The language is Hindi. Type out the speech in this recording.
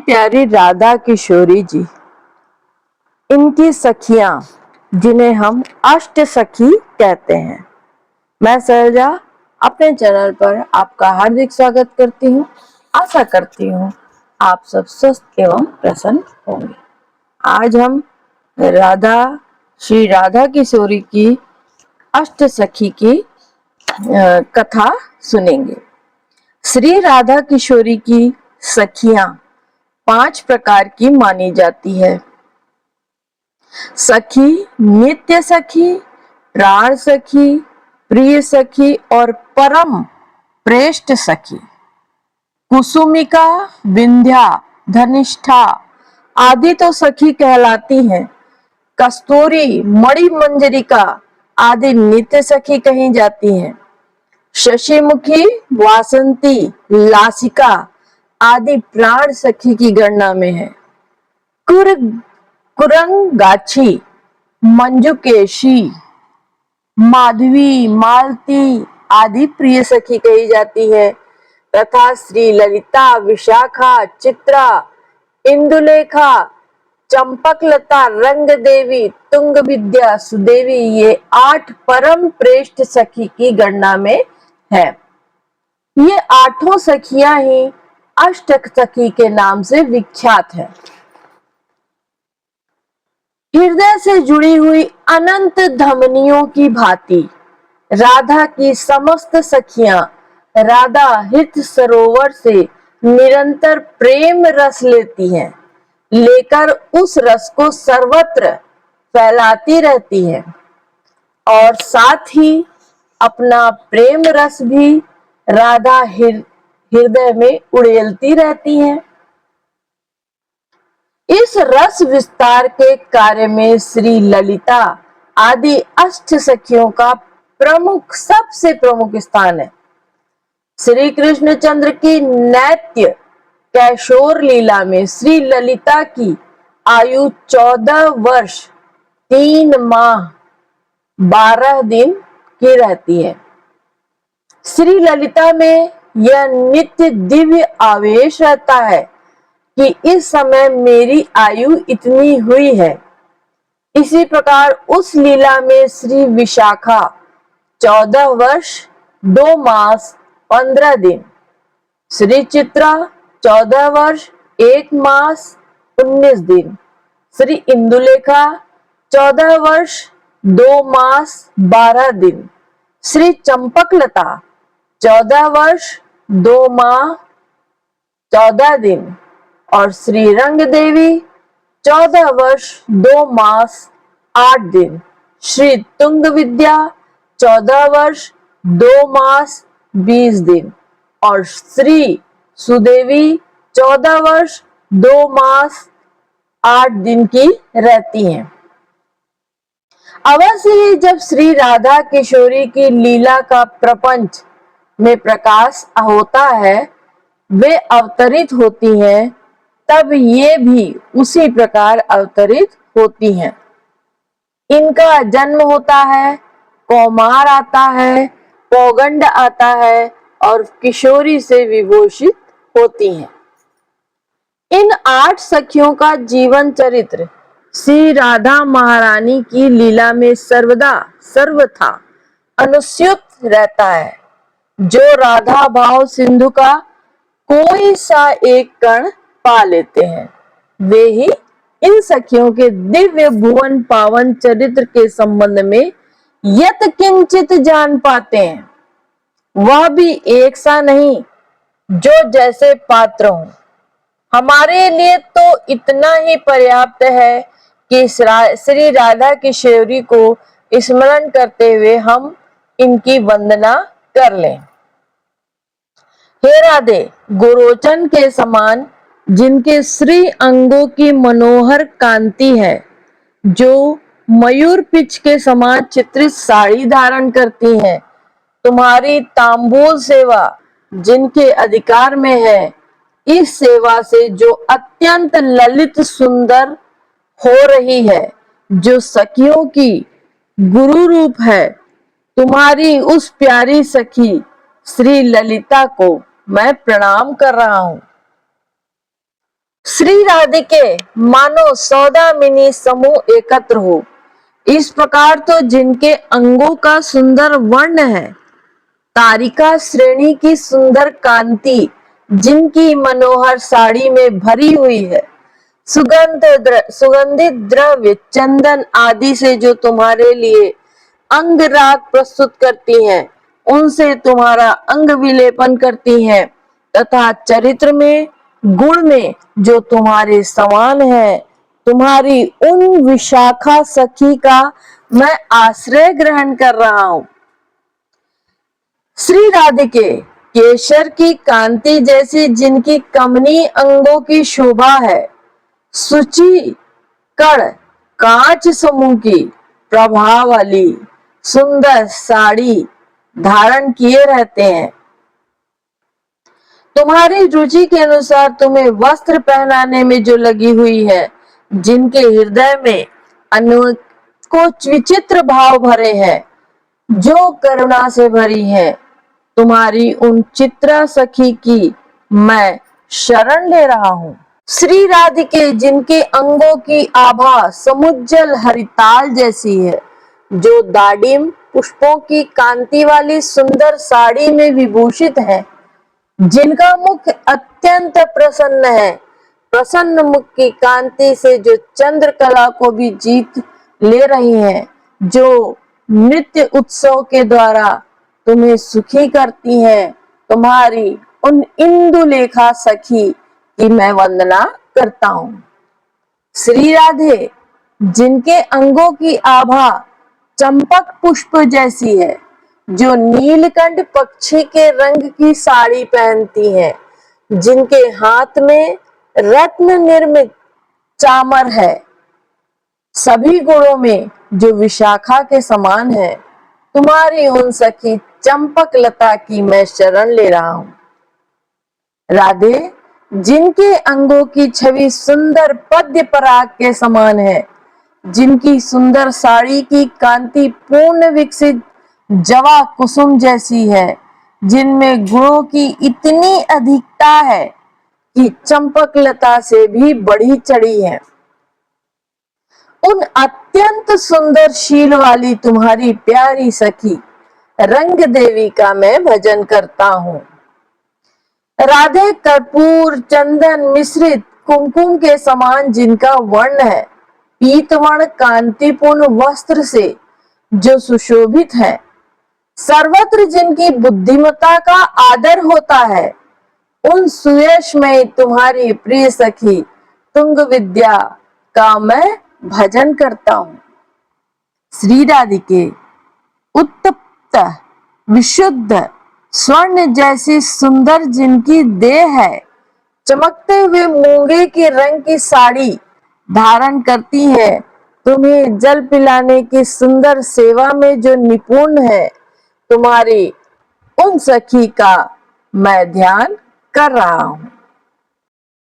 प्यारी राधा किशोरी जी, इनकी सखियां जिन्हें हम अष्ट सखी कहते हैं। मैं सरोजा अपने चैनल पर आपका हार्दिक स्वागत करती हूँ। आशा करती हूँ आप सब स्वस्थ एवं प्रसन्न होंगे। आज हम श्री राधा किशोरी की अष्ट सखी की कथा सुनेंगे। श्री राधा किशोरी की सखियां 5 प्रकार की मानी जाती है। सखी, नित्य सखी, प्राण सखी, प्रिय सखी और परम प्रेष्ठ सखी। कुसुमिका, विंध्या, धनिष्ठा आदि तो सखी कहलाती हैं। कस्तूरी, मणि मंजरिका आदि नित्य सखी कही जाती हैं। शशिमुखी, वासंती, लासिका आदि प्राण सखी की गणना में है। कुरंगाछी, मंजुकेशी, माधवी, मालती आदि प्रिय सखी कही जाती है तथा श्री ललिता, विशाखा, चित्रा, इंदुलेखा, चंपकलता, रंग देवी, तुंग विद्या, सुदेवी ये 8 परम प्रेष्ठ सखी की गणना में है। ये 8 सखियां ही अष्टक सखी के नाम से विख्यात है। हृदय से जुड़ी हुई अनंत धमनियों की भांति राधा की समस्त सखियां राधा हित सरोवर से निरंतर प्रेम रस लेती हैं, लेकर उस रस को सर्वत्र फैलाती रहती हैं और साथ ही अपना प्रेम रस भी राधा हृदय में उड़ेलती रहती हैं। इस रस विस्तार के कार्य में श्री ललिता आदि अष्ट सखियों का सबसे प्रमुख स्थान है। श्री कृष्णचंद्र की नैत्य कैशोर लीला में श्री ललिता की आयु 14 वर्ष 3 माह 12 दिन की रहती है। श्री ललिता में यह नित्य दिव्य आवेश रहता है कि इस समय मेरी आयु इतनी हुई है। इसी प्रकार उस लीला में श्री विशाखा 14 वर्ष 2 मास 15 दिन, श्री चित्रा 14 वर्ष 1 मास 19 दिन, श्री इंदुलेखा 14 वर्ष 2 मास 12 दिन, श्री चंपकलता 14 वर्ष 2 माह 14 दिन और श्री रंग देवी 14 वर्ष 2 मास 8 दिन, श्री तुंग विद्या 14 वर्ष 2 मास 20 दिन और श्री सुदेवी 14 वर्ष 2 मास 8 दिन की रहती हैं। अवश्य ही जब श्री राधा किशोरी की लीला का प्रपंच में प्रकाश होता है, वे अवतरित होती हैं, तब ये भी उसी प्रकार अवतरित होती हैं। इनका जन्म होता है, कौमार आता है, पौगंड आता है और किशोरी से विभूषित होती हैं। इन 8 सखियों का जीवन चरित्र श्री राधा महारानी की लीला में सर्वथा अनुस्यूत रहता है। जो राधा भाव सिंधु का कोई सा एक कण पा लेते हैं, वे ही इन सखियों के दिव्य भुवन पावन चरित्र के संबंध में यत किंचित जान पाते हैं। वह भी एक सा नहीं, जो जैसे पात्र हो। हमारे लिए तो इतना ही पर्याप्त है कि श्री राधा किशोरी को स्मरण करते हुए हम इनकी वंदना कर लें। हे राधे, गोरोचन के समान जिनके श्री अंगों की मनोहर कांति है, जो मयूर पिच के समान चित्रित साड़ी धारण करती हैं, तुम्हारी तांबूल सेवा जिनके अधिकार में है, इस सेवा से जो अत्यंत ललित सुंदर हो रही है, जो सखियों की गुरु रूप है, तुम्हारी उस प्यारी सखी श्री ललिता को मैं प्रणाम कर रहा हूं। श्री राधिके मानो सौदामिनी समूह एकत्र हो। इस प्रकार तो जिनके अंगों का सुंदर वर्ण है, तारिका श्रेणी की सुंदर कांति जिनकी मनोहर साड़ी में भरी हुई है, सुगंधित द्रव्य चंदन आदि से जो तुम्हारे लिए अंग राग प्रस्तुत करती हैं, उनसे तुम्हारा अंग विलेपन करती हैं, तथा चरित्र में गुण में जो तुम्हारे समान है, तुम्हारी उन विशाखा सखी का मैं आश्रय ग्रहण कर रहा हूं। श्री राधिके केशर की कांति जैसी जिनकी कमनी अंगों की शोभा है, सुचि कण कांच समूह की प्रभाव वाली सुंदर साड़ी धारण किए रहते हैं। तुम्हारी रुचि के अनुसार तुम्हें वस्त्र पहनाने में जो लगी हुई है, जिनके हृदय में अनेकों विचित्र भाव भरे हैं, जो करुणा से भरी है, तुम्हारी उन चित्रा सखी की मैं शरण ले रहा हूं। श्री राधिके जिनके अंगों की आभा समुज्जल हरिताल जैसी है, जो दाडिम पुष्पों की कांति वाली सुंदर साड़ी में विभूषित है, जिनका मुख अत्यंत प्रसन्न है, प्रसन्न मुख की कांति से जो चंद्रकला को भी जीत ले रही हैं, जो नृत्य उत्सव के द्वारा तुम्हें सुखी करती हैं, तुम्हारी उन इंदुलेखा सखी की मैं वंदना करता हूं। श्री राधे जिनके अंगों की आभा चंपक पुष्प जैसी है, जो नीलकंठ पक्षी के रंग की साड़ी पहनती है, जिनके हाथ में रत्न निर्मित चामर है, सभी गुणों में जो विशाखा के समान है, तुम्हारी उन सखी चंपक लता की मैं शरण ले रहा हूं। राधे जिनके अंगों की छवि सुंदर पद्य पराग के समान है, जिनकी सुंदर साड़ी की कांति पूर्ण विकसित जवा कुसुम जैसी है, जिनमें गुणों की इतनी अधिकता है कि चंपक लता से भी बढ़ी चढ़ी है, उन अत्यंत सुंदर शील वाली तुम्हारी प्यारी सखी रंग देवी का मैं भजन करता हूं। राधे कर्पूर चंदन मिश्रित कुमकुम के समान जिनका वर्ण है, पीतवर्ण कांतिपूर्ण वस्त्र से जो सुशोभित है, सर्वत्र जिनकी बुद्धिमत्ता का आदर होता है, उन सुयश में तुम्हारी प्रिय सखी तुंग विद्या का मैं भजन करता हूं। श्री राधिके उत्तप्त विशुद्ध स्वर्ण जैसी सुंदर जिनकी देह है, चमकते हुए मूंगे के रंग की साड़ी धारण करती है, तुम्हें जल पिलाने की सुंदर सेवा में जो निपुण है, तुम्हारी उन सखी का मैं ध्यान कर रहा हूं।